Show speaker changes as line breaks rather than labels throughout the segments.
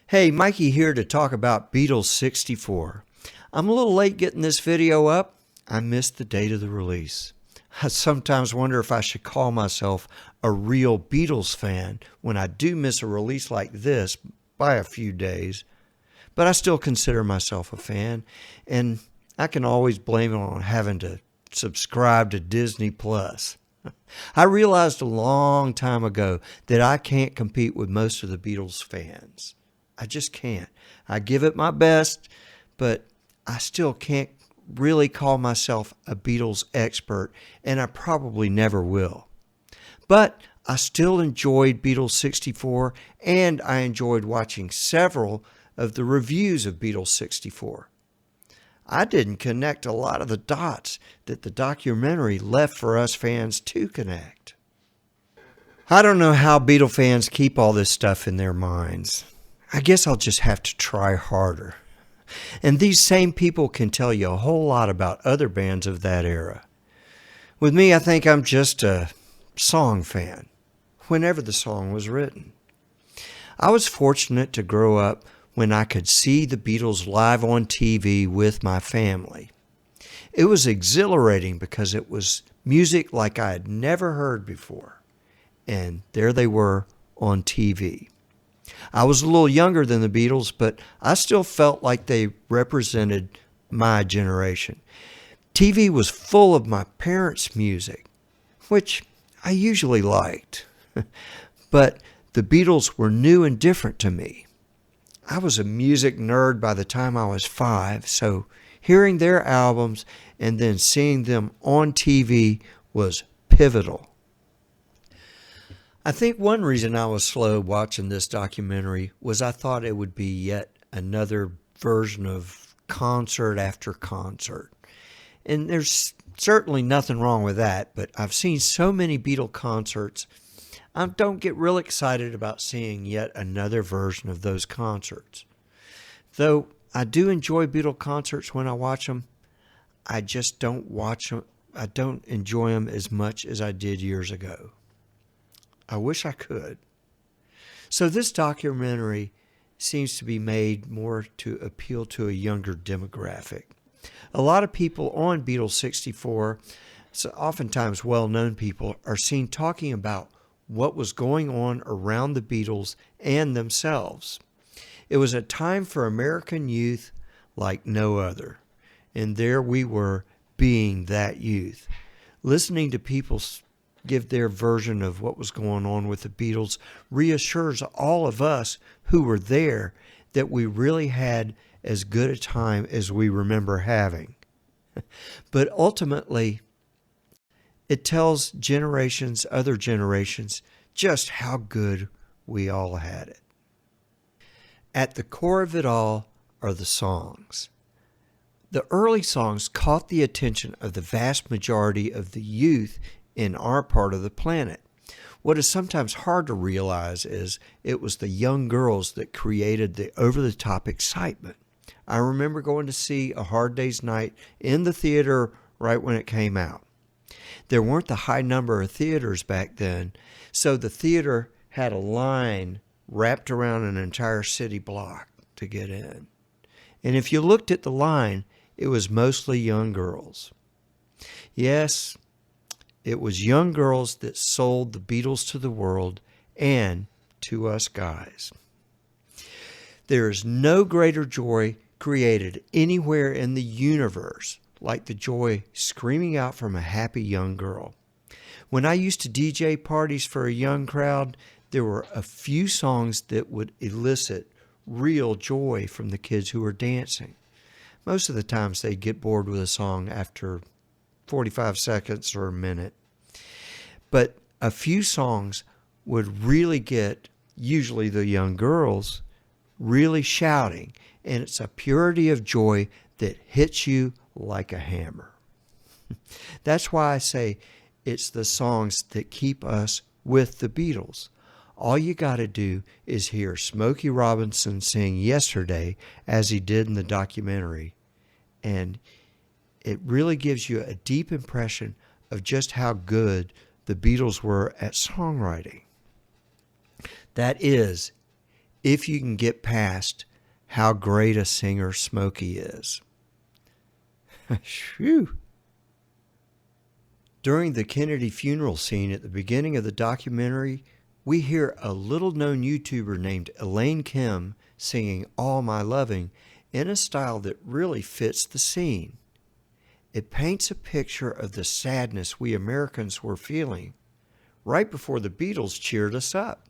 Hey, Mikey here to talk about Beatles 64. I'm a little late getting this video up. I missed the date of the release. I sometimes wonder if I should call myself a real Beatles fan when I do miss a release like this by a few days. But I still consider myself a fan, and I can always blame it on having to subscribe to Disney Plus. I realized a long time ago that I can't compete with most of the Beatles fans. I just can't. I give it my best, but I still can't really call myself a Beatles expert, and I probably never will. But I still enjoyed Beatles 64, and I enjoyed watching several of the reviews of Beatles 64. I didn't connect a lot of the dots that the documentary left for us fans to connect. I don't know how Beatle fans keep all this stuff in their minds. I guess I'll just have to try harder. And these same people can tell you a whole lot about other bands of that era. With me, I think I'm just a song fan, whenever the song was written. I was fortunate to grow up when I could see the Beatles live on TV with my family. It was exhilarating because it was music like I had never heard before. And there they were on TV. I was a little younger than the Beatles, but I still felt like they represented my generation. TV was full of my parents' music, which I usually liked. But the Beatles were new and different to me. I was a music nerd by the time I was 5, so hearing their albums and then seeing them on TV was pivotal. I think one reason I was slow watching this documentary was I thought it would be yet another version of concert after concert. And there's certainly nothing wrong with that, but I've seen so many Beatle concerts, I don't get real excited about seeing yet another version of those concerts. Though I do enjoy Beatle concerts when I watch them, I just don't watch them. I don't enjoy them as much as I did years ago. I wish I could. So this documentary seems to be made more to appeal to a younger demographic. A lot of people on Beatles 64, so oftentimes well-known people, are seen talking about what was going on around the Beatles and themselves. It was a time for American youth like no other. And there we were, being that youth. Listening to people give their version of what was going on with the Beatles reassures all of us who were there that we really had as good a time as we remember having. But ultimately, it tells other generations, just how good we all had it. At the core of it all are the songs. The early songs caught the attention of the vast majority of the youth in our part of the planet. What is sometimes hard to realize is it was the young girls that created the over-the-top excitement. I remember going to see A Hard Day's Night in the theater right when it came out. There weren't the high number of theaters back then, so the theater had a line wrapped around an entire city block to get in. And if you looked at the line, it was mostly young girls. Yes, it was young girls that sold the Beatles to the world and to us guys. There is no greater joy created anywhere in the universe like the joy screaming out from a happy young girl. When I used to DJ parties for a young crowd, there were a few songs that would elicit real joy from the kids who were dancing. Most of the times they'd get bored with a song after 45 seconds or a minute. But a few songs would really get, usually the young girls, really shouting. And it's a purity of joy that hits you like a hammer. That's why I say it's the songs that keep us with the Beatles. All you got to do is hear Smokey Robinson sing Yesterday as he did in the documentary. And it really gives you a deep impression of just how good the Beatles were at songwriting. That is, if you can get past how great a singer Smokey is. Phew. During the Kennedy funeral scene at the beginning of the documentary, we hear a little-known YouTuber named Elaine Kim singing All My Loving in a style that really fits the scene. It paints a picture of the sadness we Americans were feeling right before the Beatles cheered us up.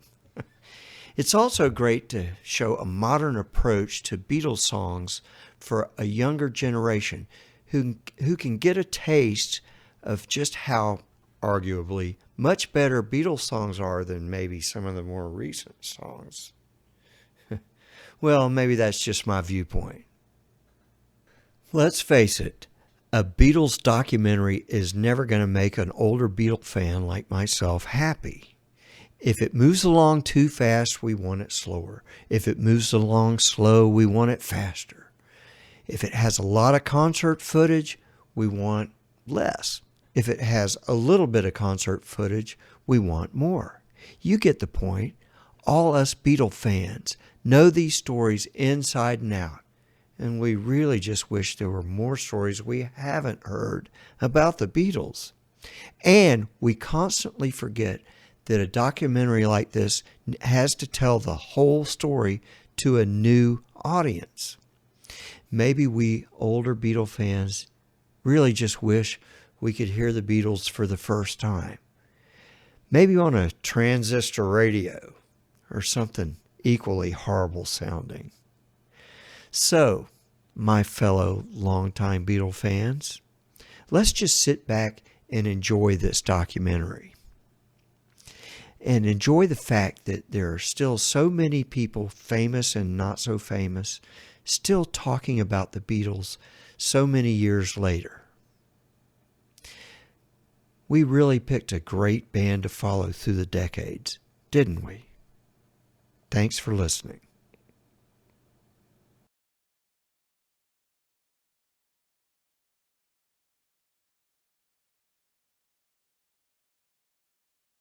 It's also great to show a modern approach to Beatles songs for a younger generation who can get a taste of just how, arguably, much better Beatles songs are than maybe some of the more recent songs. Well, maybe that's just my viewpoint. Let's face it, a Beatles documentary is never going to make an older Beatle fan like myself happy. If it moves along too fast, we want it slower. If it moves along slow, we want it faster. If it has a lot of concert footage, we want less. If it has a little bit of concert footage, we want more. You get the point. All us Beatle fans know these stories inside and out, and we really just wish there were more stories we haven't heard about the Beatles. And we constantly forget that a documentary like this has to tell the whole story to a new audience. Maybe we older Beatle fans really just wish we could hear the Beatles for the first time. Maybe on a transistor radio or something equally horrible sounding. So, my fellow longtime Beatle fans, let's just sit back and enjoy this documentary. And enjoy the fact that there are still so many people, famous and not so famous, still talking about the Beatles so many years later. We really picked a great band to follow through the decades, didn't we? Thanks for listening.